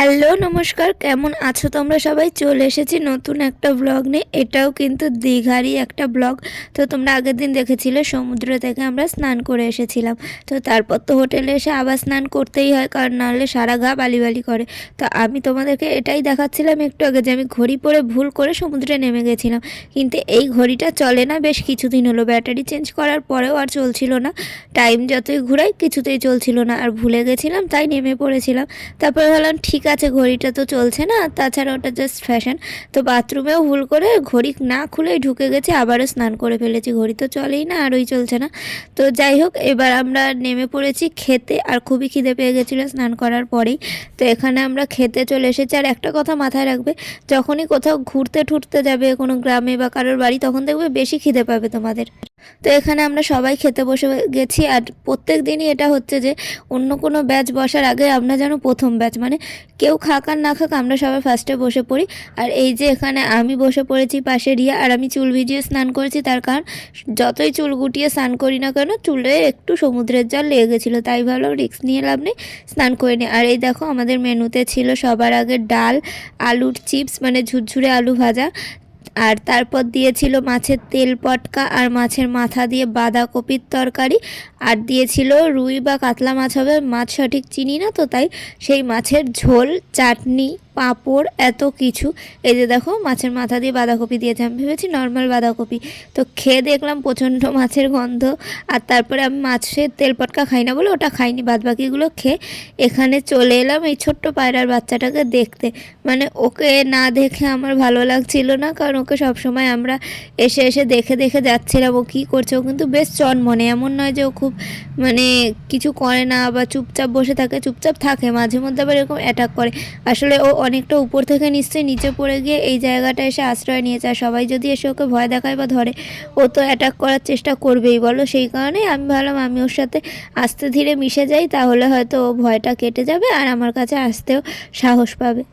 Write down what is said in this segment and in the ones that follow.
Hello নমস্কার, কেমন আছো তোমরা সবাই? চলে এসেছি নতুন একটা ব্লগ নিয়ে। এটাও কিন্তু দীঘারই একটা ব্লগ। তো তোমরা আগের দিন দেখেছিলে সমুদ্র থেকে আমরা স্নান করে এসেছিলাম। তো তারপর তো হোটেলে এসে আবার স্নান করতেই হয়, কারণ নাহলে সারা গা বালি বালি করে। তো আমি তোমাদেরকে এটাই দেখাচ্ছিলাম একটু আগে যে আমি ঘড়ি পরে ভুল করে সমুদ্রে নেমে গেছিলাম, কিন্তু এই ঘড়িটা চলে না বেশ কিছুদিন হলো। ব্যাটারি চেঞ্জ করার পরেও আর চলছিল না, টাইম যতই ঘুরাই কিছুতেই চলছিল না, আর ভুলে গেছিলাম তাই নেমে পড়েছিলাম। তারপরে ভাবলাম ঠিক আছে, ঘড়িটা তো চলছে না, তাছাড়া ওটা জাস্ট ফ্যাশন। তো বাথরুমেও ভুল করে ঘড়ি না খুলেই ঢুকে গেছি, আবারও স্নান করে ফেলেছি। ঘড়ি তো চলেই না, আর ওই চলছে না। তো যাই হোক, এবার আমরা নেমে পড়েছি খেতে, আর খুবই খিদে পেয়ে গেছিলো স্নান করার পরেই। তো এখানে আমরা খেতে চলে এসেছি। আর একটা কথা মাথায় রাখবে, যখনই কোথাও ঘুরতে ঠুরতে যাবে কোনো গ্রামে বা কারোর বাড়ি, তখন দেখবে বেশি খিদে পাবে তোমাদের। তো এখানে আমরা সবাই খেতে বসে গেছি। আর প্রত্যেক দিনই এটা হচ্ছে যে অন্য কোনো ব্যাচ বসার আগে আমরা যেন প্রথম ব্যাচ, মানে কেউ খাক আর না খাক আমরা সবাই ফার্স্টে বসে পড়ি। আর এই যে এখানে আমি বসে পড়েছি পাশে রিয়া, আর আমি চুল ভিজিয়ে স্নান করেছি, তার কারণ যতই চুল গুটিয়ে স্নান করি না কেন চুলে একটু সমুদ্রের জল লেগে গেছিলো, তাই ভাবলাম রিস্ক নিয়ে লাভ নেই, স্নান করে নিই। আর এই দেখো আমাদের মেনুতে ছিল সবার আগে ডাল, আলুর চিপস মানে ঝুরঝুরে আলু ভাজা, আর তারপর দিয়েছিল মাছের তেল পটকা আর মাছের মাথা দিয়ে বাঁধাকপির তরকারি, আর দিয়েছিল রুই বা কাতলা মাছ হবে, মাছ সঠিক চিনি না তো, তাই সেই মাছের ঝোল, চাটনি, পাঁপড়, এত কিছু। এই যে দেখো মাছের মাথা দিয়ে বাঁধাকপি দিয়েছে, আমি ভেবেছি নর্মাল বাঁধাকপি। তো খেয়ে দেখলাম প্রচণ্ড মাছের গন্ধ। আর তারপরে আমি মাছের তেল পটকা খাই না বলে ওটা খাইনি, বাদবাকিগুলো খেয়ে এখানে চলে এলাম এই ছোট্ট পায়রার বাচ্চাটাকে দেখতে। মানে ওকে না দেখে আমার ভালো লাগছিল না, কারণ ওকে সবসময় আমরা এসে এসে দেখে দেখে যাচ্ছিলাম ও কী করছে। ও কিন্তু বেশ চনমনে, এমন নয় যে ও খুব মানে কিছু করে না বা চুপচাপ বসে থাকে, চুপচাপ থাকে, মাঝে মধ্যে আবার এরকম অ্যাটাক করে। আসলে ও অনেকটা উপর থেকে নিশ্চয়ই নিচে পড়ে গিয়ে এই জায়গাটা এসে আশ্রয় নিয়েছে, আর সবাই যদি এসে ওকে ভয় দেখায় বা ধরে, ও তো অ্যাটাক করার চেষ্টা করবেই বলো। সেই কারণেই আমি ভাবলাম আমি ওর সাথে আস্তে ধীরে মিশে যাই, তাহলে হয়তো ও ভয়টা কেটে যাবে আর আমার কাছে আসতেও সাহস পাবে।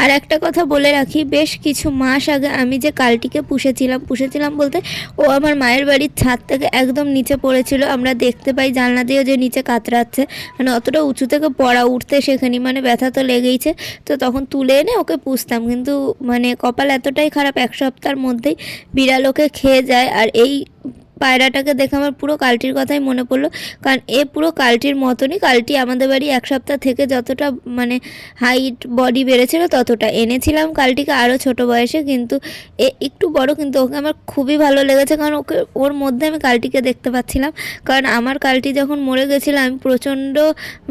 আর একটা কথা বলে রাখি, বেশ কিছু মাস আগে আমি যে কালটিকে পুষেছিলাম বলতে ও আমার মায়ের বাড়ির ছাদ থেকে একদম নিচে পড়েছিল। আমরা দেখতে পাই জানলা দিয়েও যে নিচে কাতরাচ্ছে, মানে অতটা উঁচু থেকে পড়া, উঠতে শেখেনি, মানে ব্যথা তো লেগেইছে। তো তখন তুলে এনে ওকে পুষতাম, কিন্তু মানে কপাল এতটাই খারাপ, এক সপ্তাহের মধ্যেই বিড়াল ওকে খেয়ে যায়। আর এই পায়রাটাকে দেখে আমার পুরো কালটির কথাই মনে পড়লো, কারণ এ পুরো কালটির মতনই। কালটি আমাদের বাড়ি এক সপ্তাহ থেকে যতটা মানে হাইট বডি বেড়েছিল ততটা। এনেছিলাম কালটিকে আরও ছোট বয়সে, কিন্তু এ একটু বড়, কিন্তু ওকে আমার খুবই ভালো লেগেছে, কারণ ওকে ওর মধ্যে আমি কালটিকে দেখতে পাচ্ছিলাম। কারণ আমার কালটি যখন মরে গেছিলো আমি প্রচণ্ড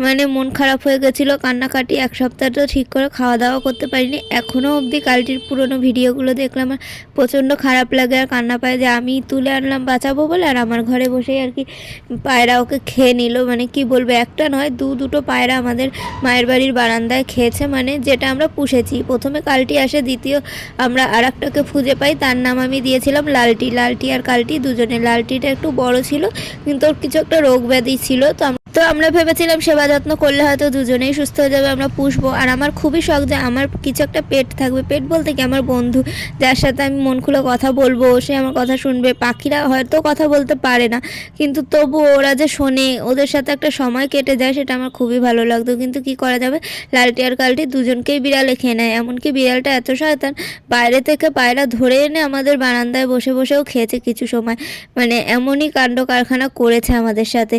মানে মন খারাপ হয়ে গেছিলো, কান্নাকাটি, এক সপ্তাহ তো ঠিক করে খাওয়া দাওয়া করতে পারিনি। এখনও অবধি কালটির পুরনো ভিডিওগুলো দেখলে আমার প্রচণ্ড খারাপ লাগে আর কান্না পায় যে আমি তুলে আনলাম বাঁচাবো বলে, আর আমার ঘরে বসেই আর কি পায়রা ওকে খেয়ে নিল। মানে কি বলবো, একটা নয় দুটো পায়রা আমাদের মায়ের বাড়ির বারান্দায় খেয়েছে, মানে যেটা আমরা পুষেছি। প্রথমে কালটি আসে, দ্বিতীয় আমরা আর একটাকে খুঁজে পাই, তার নাম আমি দিয়েছিলাম লালটি আর কালটি দুজনে। লালটিটা একটু বড় ছিল, কিন্তু ওর কিছু একটা রোগ ব্যাধি ছিল, তো আমরা ভেবেছিলাম সেবা যত্ন করলে হয়তো দুজনেই সুস্থ হয়ে যাবে, আমরা পুষবো। আর আমার খুবই শখ যে আমার কিছু একটা পেট থাকবে, পেট বলতে কি আমার বন্ধু, যার সাথে আমি মন খুলে কথা বলবো, সে আমার কথা শুনবে। পাখিরা হয়তো কথা বলতে পারে না, কিন্তু তবু ওরা যে শোনে, ওদের সাথে একটা সময় কেটে যায়, সেটা আমার খুবই ভালো লাগতো। কিন্তু কি করা যাবে, লালটি আর কালটি দুজনকেই বিড়ালে খেয়ে নেয়। এমনকি বিড়ালটা এত শয়তান, বাইরে থেকে পায়রা ধরে এনে আমাদের বারান্দায় বসে বসেও খেয়েছে কিছু সময়। মানে এমনই কাণ্ড কারখানা করেছে আমাদের সাথে।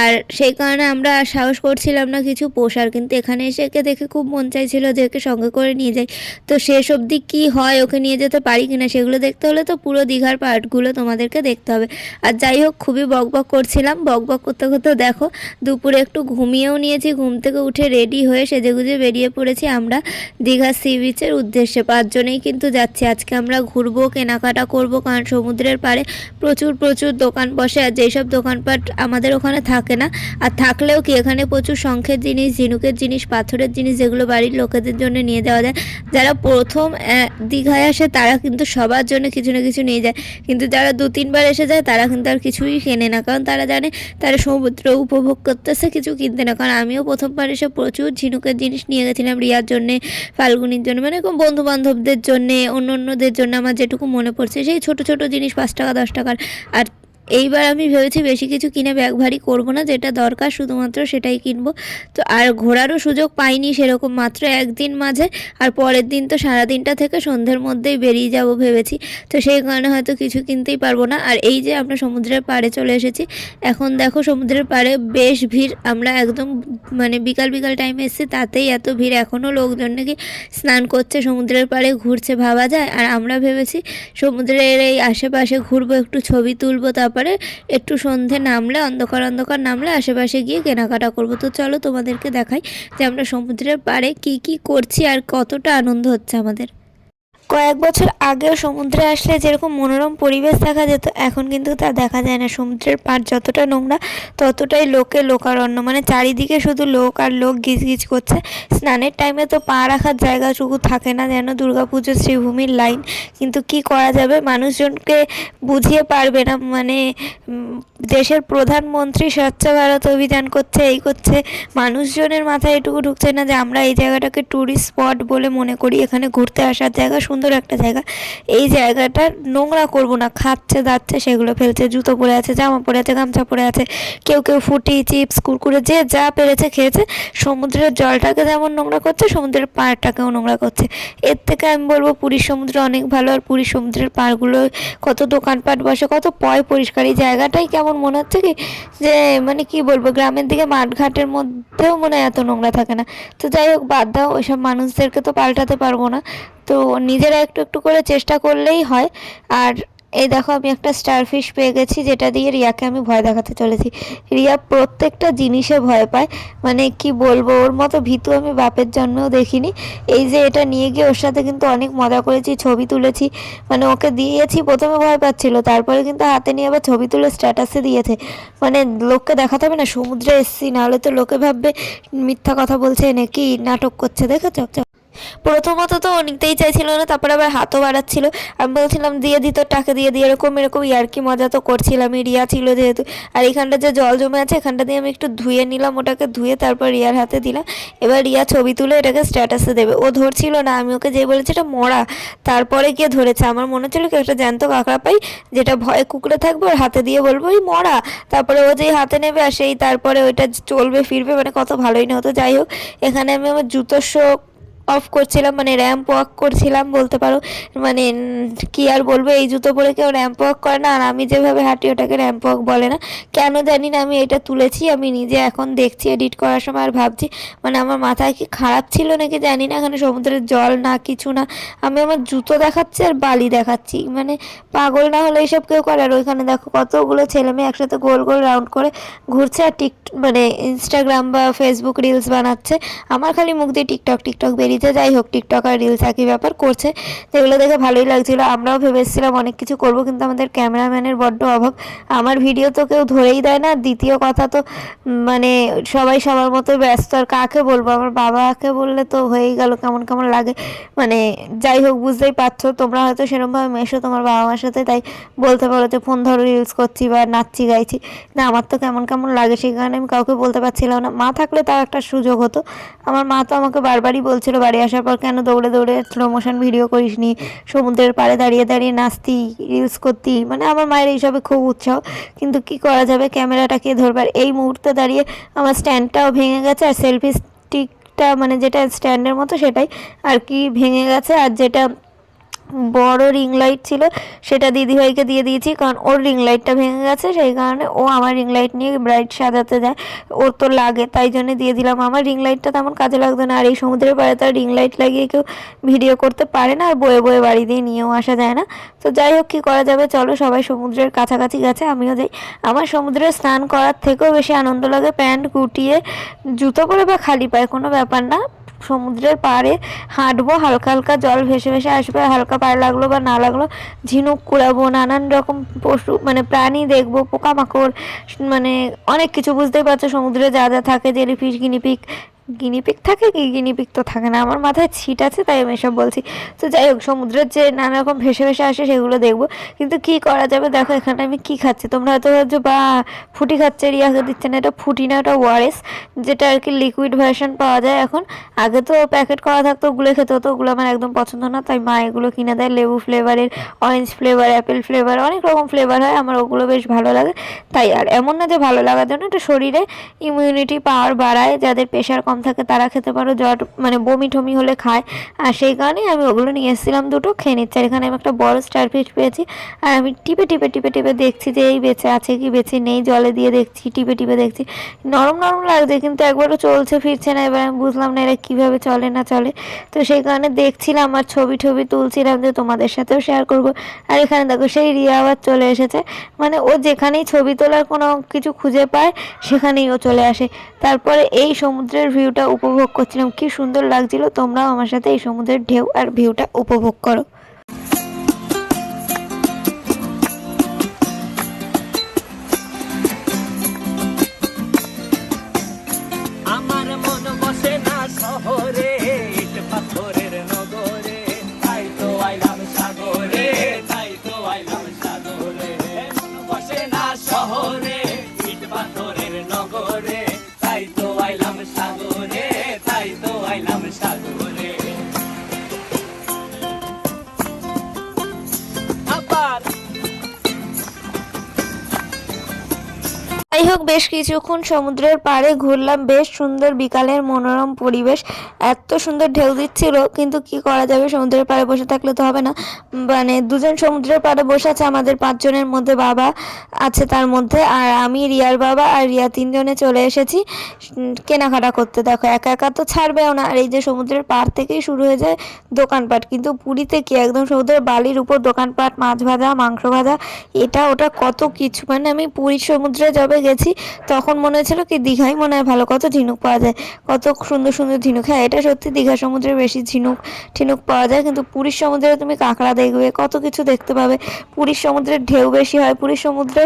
আর সেই কারণে আমরা সাহস করছিলাম না কিছু পোষার, কিন্তু এখানে এসে একে দেখে খুব মন চাইছিল যে একে সঙ্গে করে নিয়ে যাই। তো শেষ অবধি কী হয়, ওকে নিয়ে যেতে পারি কিনা সেগুলো দেখতে হলে তো পুরো দীঘার পার্টগুলো তোমাদেরকে দেখতে হবে। আর যাই হোক, খুবই বকবক করছিলাম, বকবক করতে করতে দেখো দুপুরে একটু ঘুমিয়েও নিয়েছি। ঘুম থেকে উঠে রেডি হয়ে সেজেগুজে বেরিয়ে পড়েছি আমরা দীঘা সি বিচের উদ্দেশ্যে। 5 জনেই কিন্তু যাচ্ছি। আজকে আমরা ঘুরবো, কেনাকাটা করব, কারণ সমুদ্রের পাড়ে প্রচুর প্রচুর দোকান বসে, আর যেসব দোকানপাট আমাদের ওখানে থাকে না, আর থাকলেও কি এখানে প্রচুর শঙ্খের জিনিস, ঝিনুকের জিনিস, পাথরের জিনিস, যেগুলো বাড়ির লোকেদের জন্য নিয়ে যাওয়া যায়। যারা প্রথম দীঘায় আসে তারা কিন্তু সবার জন্য কিছু না কিছু নিয়ে যায়, কিন্তু যারা 2-3 বার এসে যায় তারা কিন্তু আর কিছুই কেনে না, কারণ তারা জানে তারা সমুদ্র উপভোগ করতেছে, কিছু কিনতে না। কারণ আমিও প্রথমবার এসে প্রচুর ঝিনুকের জিনিস নিয়ে গেছিলাম, রিয়ার জন্যে, ফাল্গুনির জন্য, মানে এরকম বন্ধু বান্ধবদের জন্যে, অন্যদের জন্য। আমার যেটুকু মনে পড়ছে সেই ছোট ছোট জিনিস 5 টাকা 10 টাকার। আর এইবার আমি ভেবেছি বেশি কিছু কিনে ব্যাগ ভারী করবো না, যেটা দরকার শুধুমাত্র সেটাই কিনবো। তো আর ঘোরারও সুযোগ পাইনি সেরকম, মাত্র একদিন মাঝে, আর পরের দিন তো সারাদিনটা থেকে সন্ধ্যের মধ্যেই বেরিয়ে যাব ভেবেছি। তো সেই কারণে হয়তো কিছু কিনতেই পারবো না। আর এই যে আমরা সমুদ্রের পাড়ে চলে এসেছি, এখন দেখো সমুদ্রের পাড়ে বেশ ভিড়। আমরা একদম মানে বিকাল বিকাল টাইমে এসেছি, তাতেই এত ভিড়। এখনও লোকজন নাকি স্নান করছে, সমুদ্রের পাড়ে ঘুরছে, ভাবা যায়। আর আমরা ভেবেছি সমুদ্রের এই আশেপাশে ঘুরবো, একটু ছবি তুলবো, তারপরে একটু সন্ধে নামলে, অন্ধকার অন্ধকার নামলে আশেপাশে গিয়ে কেনাকাটা করব। তো চলো তোমাদেরকে দেখাই যে আমরা সমুদ্রের পাড়ে কি কি করছি আর কতটা আনন্দ হচ্ছে আমাদের। কয়েক বছর আগেও সমুদ্রে আসলে যেরকম মনোরম পরিবেশ দেখা যেত, এখন কিন্তু তা দেখা যায় না। সমুদ্রের পাড় যতটা নোংরা ততটাই লোকে লোকারণ্য, মানে চারিদিকে শুধু লোক আর লোক গিজগিজ করছে। স্নানের টাইমে তো পা রাখার জায়গাটুকু থাকে না, যেন দুর্গাপুজো শ্রীভূমির লাইন। কিন্তু কি করা যাবে, মানুষজনকে বুঝিয়ে পারবে না। মানে দেশের প্রধানমন্ত্রী স্বচ্ছ ভারত অভিযান করছে, এই করছে, মানুষজনের মাথায় এটুকু ঢুকছে না যে আমরা এই জায়গাটাকে ট্যুরিস্ট স্পট বলে মনে করি, এখানে ঘুরতে আসার জায়গা, সুন্দর একটা জায়গা। এই জায়গাটা নোংরা করব না। খাচ্ছে দাচ্ছে সেগুলো ফেলছে, জুতো পরে আছে, জামা পরে আছে, গামছা পরে আছে, কেউ কেউ ফুটি, চিপস, কুরকুরে, যে যা পেরেছে খেয়েছে। সমুদ্রের জলটাকে যেমন নোংরা করছে, সমুদ্রের পাড়টাকেও নোংরা করছে। এর থেকে আমি বলবো পুরীর সমুদ্র অনেক ভালো। আর পুরীর সমুদ্রের পাড়গুলো কত দোকানপাট বসে, কত পরিষ্কার। এই জায়গাটাই কেমন মনে হচ্ছে কি যে মানে কি বলবো, গ্রামের দিকে মাঠঘাটের মধ্যেও মনে হয় এত নোংরা থাকে না। তো যাই হোক, বাদ দাও, ওইসব মানুষদেরকে তো পাল্টাতে পারবো না। তো নিজেরা একটু একটু করে চেষ্টা করলেই হয়। আর এই দেখো আমি একটা স্টারফিশ পেয়ে গেছি, যেটা দিয়ে রিয়াকে আমি ভয় দেখাতে চলেছি। রিয়া প্রত্যেকটা জিনিসে ভয় পায়, মানে কি বলবো, ওর মতো ভীতু আমি বাপের জন্মেও দেখিনি। এই যে এটা নিয়ে গিয়ে ওর সাথে কিন্তু অনেক মজা করেছি, ছবি তুলেছি। মানে ওকে দিয়েছি, প্রথমে ভয় পাচ্ছিল, তারপরে কিন্তু হাতে নিয়ে আবার ছবি তুলে স্ট্যাটাসে দিয়েছে। মানে লোককে দেখাতে হবে না সমুদ্রে এসছি, নাহলে তো লোকে ভাববে মিথ্যা কথা বলছে, নাকি নাটক করছে। দেখেছ, প্রথমত তো ও নিতেই চাইছিল না, তারপরে আবার হাতও বাড়াচ্ছিল। আমি বলছিলাম দিয়ে দিত, টাকা দিয়ে দিয়ে, এরকম এরকম ইয়ার্কি মজা তো করছিলাম। রিয়া ছিল যেহেতু। আর এখানটা যে জল জমে আছে, এখানটা দিয়ে আমি একটু ধুয়ে নিলাম, ওটাকে ধুয়ে তারপর রিয়ার হাতে দিলাম। এবার রিয়া ছবি তুলে এটাকে স্ট্যাটাসে দেবে। ও ধরছিল না, আমি ওকে যে বলেছি এটা মরা, তারপরে গিয়ে ধরেছে। আমার মনে ছিল কি একটা জ্যান্ত কাঁকড়া পাই, যেটা ভয়ে কুকড়ে থাকবে, ওর হাতে দিয়ে বলবো এই মরা, তারপরে ও যেই হাতে নেবে আর সেই তারপরে ওইটা চলবে ফিরবে, মানে কত ভালোই না হতো। যাই হোক, এখানে আমি আমার জুতোর শো অফ করছিলাম, মানে র্যাম্প ওয়াক করছিলাম বলতে পারো। মানে কি আর বলবো, এই জুতো পরে কেউ র্যাম্প ওয়াক করে না, আর আমি যেভাবে হাঁটি ওটাকে র্যাম্প ওয়াক বলে না। কেন জানি না আমি এটা তুলেছি, আমি নিজে এখন দেখছি এডিট করার সময় আর ভাবছি মানে আমার মাথায় কি খারাপ ছিল নাকি জানি না। এখানে সমুদ্রের জল না, কিছু না, আমি আমার জুতো দেখাচ্ছি আর বালি দেখাচ্ছি। মানে পাগল না হলে এইসব কেউ করে। আর ওইখানে দেখো কতগুলো ছেলে মেয়ে একসাথে গোল গোল রাউন্ড করে ঘুরছে আর মানে ইনস্টাগ্রাম বা ফেসবুক রিলস বানাচ্ছে। আমার খালি মুখ দিয়ে টিকটক টিকটক বেরিয়েছে। যাই হোক, টিকটক আর রিলস একই ব্যাপার করছে, যেগুলো দেখে ভালোই লাগছিলো। আমরাও ভেবেছিলাম অনেক কিছু করব, কিন্তু আমাদের ক্যামেরাম্যানের বড্ড অভাব। আমার ভিডিও তো কেউ ধরেই দেয় না। দ্বিতীয় কথা তো মানে সবাই সবার মতো ব্যস্ত, আর কাকে বলবো, আমার বাবাকে বললে তো হয়েই গেল, কেমন কেমন লাগে। মানে যাই হোক, বুঝতেই পারছো, তোমরা হয়তো সেরকমভাবে মেশো তোমার বাবা মার সাথে, তাই বলতে পারো যে ফোন ধরো রিলস করছি বা নাচছি গাইছি। না, আমার তো কেমন কেমন লাগে, সেই কারণে আমি কাউকে বলতে পারছিলাম না। মা থাকলে তার একটা সুযোগ হতো। আমার মা তো আমাকে বারবারই বলছিল বাড়ি আসার পর, কেন দৌড়ে দৌড়ে স্লো মোশন ভিডিও করিস নি, সমুদ্রের পাড়ে দাঁড়িয়ে দাঁড়িয়ে নাচতি, রিলস করতি। মানে আমার মায়ের এইসবে খুব উৎসাহ, কিন্তু কি করা যাবে, ক্যামেরাটা কে ধরবার। এই মুহূর্তে দাঁড়িয়ে আমার স্ট্যান্ডটাও ভেঙে গেছে, আর সেলফি স্টিকটা মানে যেটা স্ট্যান্ডের মতো সেটাই আর কি ভেঙে গেছে। আর যেটা বড় রিং লাইট ছিল সেটা দিদিভাইকে দিয়ে দিয়েছি, কারণ ওর রিং লাইটটা ভেঙে গেছে, সেই কারণে ও আমার রিং লাইট নিয়ে ব্রাইট সাজাতে যায়, ওর তো লাগে, তাই জন্য দিয়ে দিলাম। আমার রিং লাইটটা তেমন কাজে লাগতো না। আর এই সমুদ্রের পাড়ে তার রিং লাইট লাগিয়ে কেউ ভিডিও করতে পারে না, আর বয়ে বয়ে বাড়ি দিয়ে নিয়েও আসা যায় না। তো যাই হোক, কী করা যাবে, চলো, সবাই সমুদ্রের কাছাকাছি গেছে, আমিও যাই। আমার সমুদ্রে স্নান করার থেকেও বেশি আনন্দ লাগে প্যান্ট গুটিয়ে, জুতো পরে বা খালি পায়ে, কোনো ব্যাপার না, সমুদ্রের পাড়ে হাঁটবো, হালকা হালকা জল ভেসে ভেসে আসবে, হালকা পায়ে লাগলো বা না লাগলো ঝিনুক কুড়াবো, নানান রকম পশু মানে প্রাণী দেখবো, পোকামাকড়, মানে অনেক কিছু। বুঝতেই পারছো সমুদ্রে যা যা থাকে, জেলিফিশ, গিনিপিগ, গিনিপিগ থাকে কি? গিনিপিগ তো থাকে না, আমার মাথায় ছিট আছে তাই আমি এসব বলছি। তো যাই হোক, সমুদ্রের যে নানা রকম ভেসে ভেসে আসে সেগুলো দেখবো, কিন্তু কি করা যাবে। দেখো এখানে আমি কি খাচ্ছি, তোমরা হয়তো ভাবছো বা ফুটি খাচ্ছে, রিয়াকে দিচ্ছে না। এটা ফুটি না, ওটা ওয়ারেস, যেটা আর কি লিকুইড ভার্সন পাওয়া যায় এখন। আগে তো প্যাকেট করা থাকতো, ওগুলো খেতে হতো, ওগুলো আমার একদম পছন্দ না, তাই মা এগুলো কিনে দেয়। লেবু ফ্লেভারের, অরেঞ্জ ফ্লেভার, অ্যাপেল ফ্লেভার, অনেক রকম ফ্লেভার হয়, আমার ওগুলো বেশ ভালো লাগে। তাই আর এমন না যে ভালো লাগার জন্য, এটা শরীরে ইমিউনিটি পাওয়ার বাড়ায়, যাদের প্রেশার কম থাকে তারা খেতে পারো, জ্বর মানে বমি টমি হলে খায়। আর সেই কারণেই আমি ওগুলো নিয়ে এসেছিলাম, দুটো খেয়ে নিচ্ছি। আর এখানে আমি একটা বড় স্টার ফিশ পেয়েছি, আর আমি টিপে টিপে টিপে টিপে দেখছি যে এই বেঁচে আছে কি বেঁচে নেই, জলে দিয়ে দেখছি, টিপে টিপে দেখছি। নরম নরম লাগছে, কিন্তু একবারও চলছে ফিরছে না। এবার আমি বুঝলাম না এরা কীভাবে চলে না চলে, তো সেই কারণে দেখছিলাম আর ছবি টবি তুলছিলাম যে তোমাদের সাথেও শেয়ার করব। আর এখানে দেখো সেই রিয়া আবার চলে এসেছে, মানে ও যেখানেই ছবি তোলার কোনো কিছু খুঁজে পায় সেখানেই ও চলে আসে। তারপরে এই সমুদ্রের ভিউটা উপভোগ করছিলাম, কি সুন্দর লাগছিল। তোমরাও আমার সাথে এই সমুদ্রের ঢেউ আর ভিউটা উপভোগ করো। আমার মন বসে না শহরে, ইট পাথরের নগরে, তাই তো আইলাম সাগরে, তাই তো আইলাম সাগরে। মন বসে না শহরে, ইট পাথরের নগরে, তাই তো আইলাম সাগরে, তাই তো আইলাম সাগরে। আবার যাই হোক, বেশ কিছুক্ষণ সমুদ্রের পাড়ে ঘুরলাম, বেশ সুন্দর বিকালের মনোরম পরিবেশ, এত সুন্দর ঢেউ দিচ্ছিল। কিন্তু কি করা যাবে, সমুদ্রের পাড়ে বসে থাকলে তো হবে না। মানে দুজন সমুদ্রের পাড়ে বসে আছে, আমাদের 5 জনের মধ্যে বাবা আছে তার মধ্যে, আর আমি, রিয়ার বাবা আর রিয়া, 3 জনে চলে এসেছি কেনাকাটা করতে। দেখো একা একা তো ছাড়বেও না, আর এই যে সমুদ্রের পাড় থেকেই শুরু হয়ে যায় দোকানপাট। কিন্তু পুরীতে কি একদম সমুদ্রের বালির উপর দোকানপাট, মাছ ভাজা, মাংস ভাজা, এটা ওটা কত কিছু। মানে আমি পুরীর সমুদ্রে যাবে গেছি, তখন মনে হয়েছিল কি দীঘাই মনে হয় ভালো, কত ঝিনুক পাওয়া যায়, কত সুন্দর সুন্দর ঝিনুক। হ্যাঁ, এটা সত্যি, দীঘা সমুদ্রে বেশি ঝিনুক ঠিনুক পাওয়া যায়, কিন্তু পুরীর সমুদ্রে তুমি কাঁকড়া দেখবে, কত কিছু দেখতে পাবে। পুরীর সমুদ্রের ঢেউ বেশি হয়, পুরীর সমুদ্রে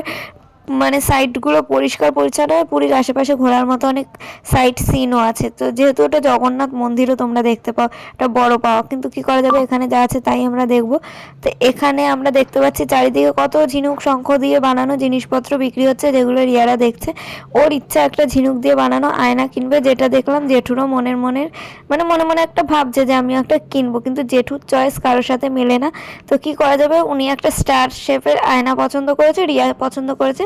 মানে সাইডগুলো পরিষ্কার পরিচ্ছন্ন হয়। পুরীর আশেপাশে ঘোরার মতো অনেক সাইট সিনও আছে। তো যেহেতু ওটা জগন্নাথ মন্দিরও তোমরা দেখতে পাও, এটা বড় পাওয়া, কিন্তু কি করা যাবে, এখানে যা আছে তাই আমরা দেখব। তো এখানে আমরা দেখতে পাচ্ছি চারিদিকে কত ঝিনুক শঙ্খ দিয়ে বানানো জিনিসপত্র বিক্রি হচ্ছে, যেগুলো রিয়ারা দেখছে। ওর ইচ্ছা একটা ঝিনুক দিয়ে বানানো আয়না কিনবে, যেটা দেখলাম জেঠুরও মনের মানে মনে মনে একটা ভাবছে যে আমিও একটা কিনবো, কিন্তু জেঠুর চয়েস কারোর সাথে মেলে না। তো কি করা যাবে, উনি একটা স্টার শেপের আয়না পছন্দ করেছে, রিয়া পছন্দ করেছে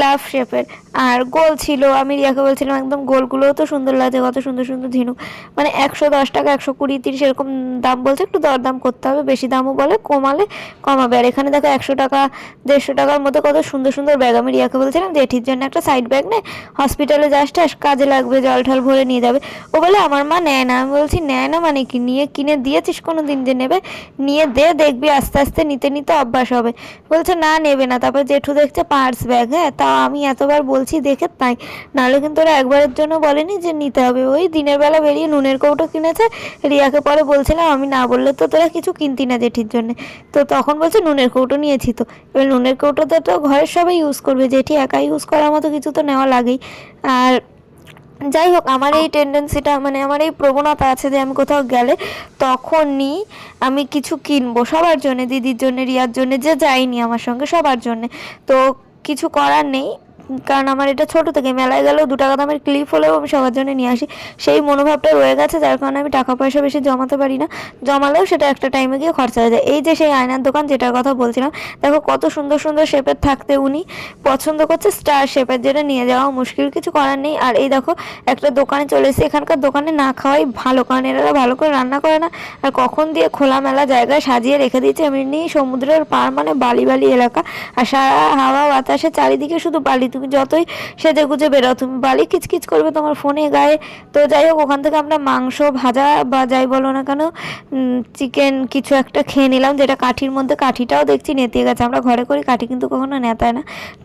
লাভ শেপের, আর গোল ছিল। আমি রিয়াকে বলছিলাম একদম গোলগুলোও তো সুন্দর লাগছে, কত সুন্দর সুন্দর ঝিনুক। মানে 110 টাকা, 120, 30 এরকম দাম বলছে, একটু দরদাম করতে হবে, বেশি দামও বলে, কমালে কমাবে। আর এখানে দেখো 100 টাকা, 150 টাকার মধ্যে কত সুন্দর সুন্দর ব্যাগ। আমি রিয়াকে বলছিলাম জেঠির জন্য একটা সাইড ব্যাগ নে, হসপিটালে যাস কাজে লাগবে, জল ঠল ভরে নিয়ে যাবে। ও বলে আমার মা নেয় না। আমি বলছি নেয় না মানে কি, নিয়ে কিনে দিয়েছিস কোনো দিন যে নেবে? নিয়ে দে, দেখবি আস্তে আস্তে নিতে নিতে অভ্যাস হবে। বলছে না নেবে না। তারপর জেঠু দেখছে পার্স ব্যাগ, হ্যাঁ, তাও আমি এতবার বলছি দেখে তাই, নাহলে কিন্তু ওরা একবারের জন্য বলেনি যে নিতে হবে। ওই দিনের বেলা বেরিয়ে নুনের কৌটো কিনেছে, রিয়াকে পরে বলছিলাম আমি না বললে তো তোরা কিছু কিনতি না জেঠির জন্য। তো তখন বলছে নুনের কৌটো নিয়েছি। তো এবার নুনের কৌটোতে তো ঘরের সবাই ইউজ করবে, জেঠি একা ইউজ করার মতো কিছু তো নেওয়া লাগেই। আর যাই হোক, আমার এই টেন্ডেন্সিটা, মানে আমার এই প্রবণতা আছে যে আমি কোথাও গেলে তখনই আমি কিছু কিনবো সবার জন্য, দিদির জন্য, রিয়ার জন্য, যে যায়নি আমার সঙ্গে সবার জন্য। তো কিছু করার নেই, কারণ আমার এটা ছোটো থেকে, মেলায় গেলেও 2 টাকা দামের ক্লিপ হলেও আমি সবার জন্য নিয়ে আসি। সেই মনোভাবটা রয়ে গেছে, যার কারণে আমি টাকা পয়সা বেশি জমাতে পারি না, জমালেও সেটা একটা টাইমে গিয়ে খরচা হয়ে যায়। এই যে সেই আয়নার দোকান যেটার কথা বলছিলাম, দেখো কত সুন্দর সুন্দর শেপের থাকতে উনি পছন্দ করছে স্টার শেপের, যেটা নিয়ে যাওয়া মুশকিল, কিছু করার নেই। আর এই দেখো একটা দোকানে চলে এসেছি, এখানকার দোকানে না খাওয়াই ভালো, কারণ এরা ভালো করে রান্না করে না, আর কখন দিয়ে খোলামেলা জায়গায় সাজিয়ে রেখে দিয়েছে। এমনি সমুদ্রের পাড় মানে বালি বালি এলাকা, আর সারা হাওয়া বাতাসে চারিদিকে শুধু বালি, তুমি যতই সেজে গুজে বেরো তুমি বালি কিচকিচ করবে তোমার ফোনে গায়ে। তো যাই হোক, ওখান থেকে আমরা মাংস ভাজা বা যাই বলো না কেন, চিকেন কিছু একটা খেয়ে নিলাম, যেটা কাঠির মধ্যে, কাঠিটাও দেখছি নেতিয়ে গেছে। আমরা ঘরে করি, কাঠি কিন্তু কখনো নেতায় না।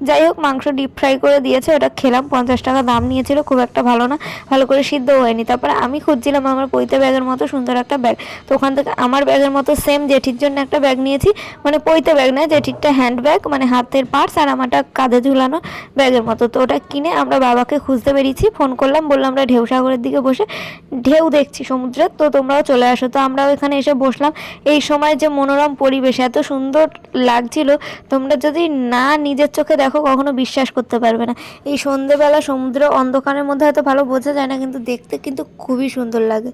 যাই হোক, মাংস ডিপ ফ্রাই করে দিয়েছে, ওটা খেলাম, 50 টাকা দাম নিয়েছিল, খুব একটা ভালো না, ভালো করে সিদ্ধ হয়নি। তারপরে আমি খুঁজছিলাম আমার পৈতে ব্যাগের মতো সুন্দর একটা ব্যাগ, তো ওখান থেকে আমার ব্যাগের মতো সেম জেঠির জন্য একটা ব্যাগ নিয়েছি, মানে পৈতে ব্যাগ নয়, জেঠিরটা হ্যান্ড ব্যাগ, মানে হাতের পার্স, আর আমারটা কাঁধে ঝুলানো ব্যাগ ব্যাগের মতো। তো ওটা কিনে আমরা বাবাকে খুঁজতে বেরিয়েছি, ফোন করলাম, বললাম আমরা ঢেউ সাগরের দিকে বসে ঢেউ দেখছি সমুদ্রের, তো তোমরাও চলে আসো। তো আমরাও এখানে এসে বসলাম। এই সময় যে মনোরম পরিবেশ এত সুন্দর লাগছিল, তোমরা যদি না নিজের চোখে দেখো কখনো বিশ্বাস করতে পারবে না। এই সন্ধেবেলা সমুদ্র অন্ধকারের মধ্যে হয়তো ভালো বোঝা যায় না, কিন্তু দেখতে কিন্তু খুবই সুন্দর লাগে।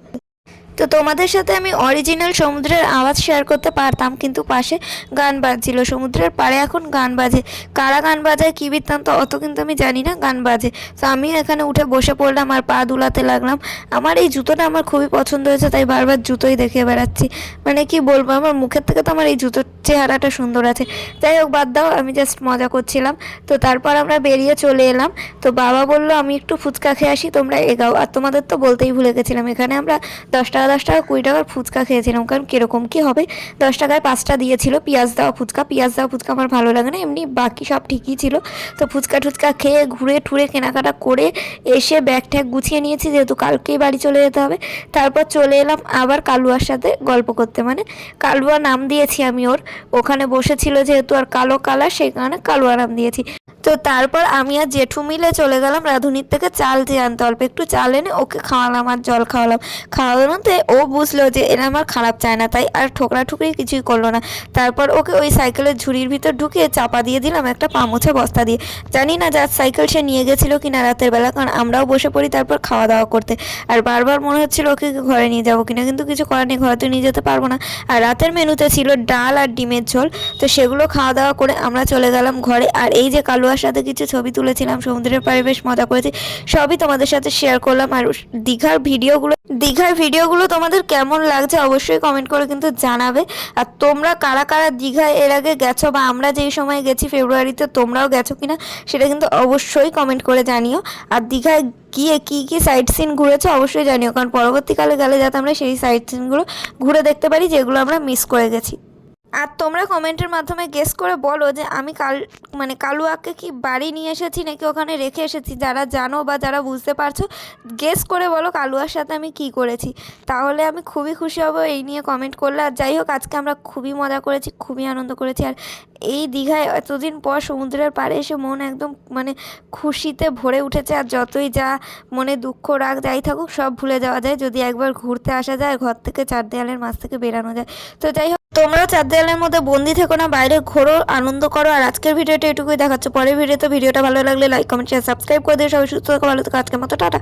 তো তোমাদের সাথে আমি অরিজিনাল সমুদ্রের আওয়াজ শেয়ার করতে পারতাম, কিন্তু পাশে গান বাজছিল। সমুদ্রের পাড়ে এখন গান বাজে, কারা গান বাজায় কী বৃত্তান্ত অত কিন্তু আমি জানি না, গান বাজে। তো আমি এখানে উঠে বসে পড়লাম আর পা দুলাতে লাগলাম। আমার এই জুতোটা আমার খুবই পছন্দ হয়েছে, তাই বারবার জুতোই দেখে বেড়াচ্ছি। মানে কি বলবো, আমার মুখের থেকে তো আমার এই জুতোর চেহারাটা সুন্দর আছে। যাই হোক, বাদ দাও, আমি জাস্ট মজা করছিলাম। তো তারপর আমরা বেরিয়ে চলে এলাম। তো বাবা বললো আমি একটু ফুচকা খেয়ে আসি, তোমরা এগাও। আর তোমাদের তো বলতেই ভুলে গেছিলাম, এখানে আমরা 10 টাকা 20 টাকার ফুচকা খেয়েছিলাম। কারণ কীরকম কী হবে, 10 টাকায় 5টা দিয়েছিল পেঁয়াজ দেওয়া ফুচকা। পেঁয়াজ দেওয়া ফুচকা আমার ভালো লাগে না, এমনি বাকি সব ঠিকই ছিল। তো ফুচকা টুচকা খেয়ে ঘুরে ঠুরে কেনাকাটা করে এসে ব্যাগ ট্যাগ গুছিয়ে নিয়েছি, যেহেতু কালকেই বাড়ি চলে যেতে হবে। তারপর চলে এলাম আবার কালুয়ার সাথে গল্প করতে, মানে কালুয়া নাম দিয়েছি আমি ওর। ওখানে বসেছিল যেহেতু আর কালো কালার, সেই কারণে কালুয়া নাম দিয়েছি। তো তারপর আমি আর জেঠু মিলে চলে গেলাম রাঁধুনির থেকে চাল দিয়ে আনতে। অল্প একটু চাল এনে ওকে খাওয়ালাম আর জল খাওয়ালাম। খাওয়ানোতে ও বুঝলো যে এরা আমার খারাপ চায় না, তাই আর ঠোকরা ঠুকরি কিছুই করলো না। তারপর ওকে ওই সাইকেলের ঝুড়ির ভিতর ঢুকিয়ে চাপা দিয়ে দিলাম একটা পা মোছা বস্তা দিয়ে। জানি না যার সাইকেল সে নিয়ে গেছিলো কিনা রাতের বেলা, কারণ আমরাও বসে পড়ি তারপর খাওয়া দাওয়া করতে। আর বারবার মনে হচ্ছিল ওকে ঘরে নিয়ে যাবো কিনা, কিন্তু কিছু করার নেই, ঘরে তো নিয়ে যেতে পারবো না। আর রাতের মেনুতে ছিল ডাল আর ডিমের ঝোল। তো সেগুলো খাওয়া দাওয়া করে আমরা চলে গেলাম ঘরে। আর এই যে কালুয়ার সাথে কিছু ছবি তুলেছিলাম, সমুদ্রের পাড়ে বেশ মজা করেছি, সবই তোমাদের সাথে শেয়ার করলাম। আর দীঘার ভিডিওগুলো তোমাদের কেমন লাগছে অবশ্যই কমেন্ট করে কিন্তু জানাবে। আর তোমরা কারা কারা দীঘায় এর আগে গেছো, বা আমরা যেই সময় গেছি ফেব্রুয়ারিতে তোমরাও গেছো কিনা সেটা কিন্তু অবশ্যই কমেন্ট করে জানিও। আর দীঘায় গিয়ে কী কী সাইট সিন ঘুরেছো অবশ্যই জানিও, কারণ পরবর্তীকালে গেলে যাতে আমরা সেই সাইট সিনগুলো ঘুরে দেখতে পারি যেগুলো আমরা মিস করে গেছি। আর তোমরা কমেন্টের মাধ্যমে গেস করে বলো যে আমি কালুয়াকে কি বাড়ি নিয়ে এসেছি নাকি ওখানে রেখে এসেছি। যারা জানো বা যারা বুঝতে পারছো গেস করে বলো কালুয়ার সাথে আমি কি করেছি, তাহলে আমি খুবই খুশি হব এই নিয়ে কমেন্ট করলে। আর যাই হোক, আজকে আমরা খুবই মজা করেছি, খুবই আনন্দ করেছি। আর এই দীঘায় এতদিন পর সমুদ্রের পাড়ে এসে মন একদম খুশিতে ভরে উঠেছে। আর যতই যা মনে দুঃখ রাগ যাই থাকুক সব ভুলে যাওয়া যায় যদি একবার ঘুরতে আসা যায়, ঘর থেকে 4 দেয়ালের মাঝ থেকে বেরানো যায়। তো যাই হোক, তোমরাও 4 দেয়ালের মধ্যে বন্দি থেকো না, বাইরে ঘোরো, আনন্দ করো। আর আজকের ভিডিওটা এটুকুই দেখাচ্ছে, পরের ভিডিওতে ভিডিওটা ভালো লাগলে লাইক কমেন্ট শেয়ার সাবস্ক্রাইব করে দিও। সবাই সুস্থ থাকো, ভালো থাকো, আজকের মতো টাটা।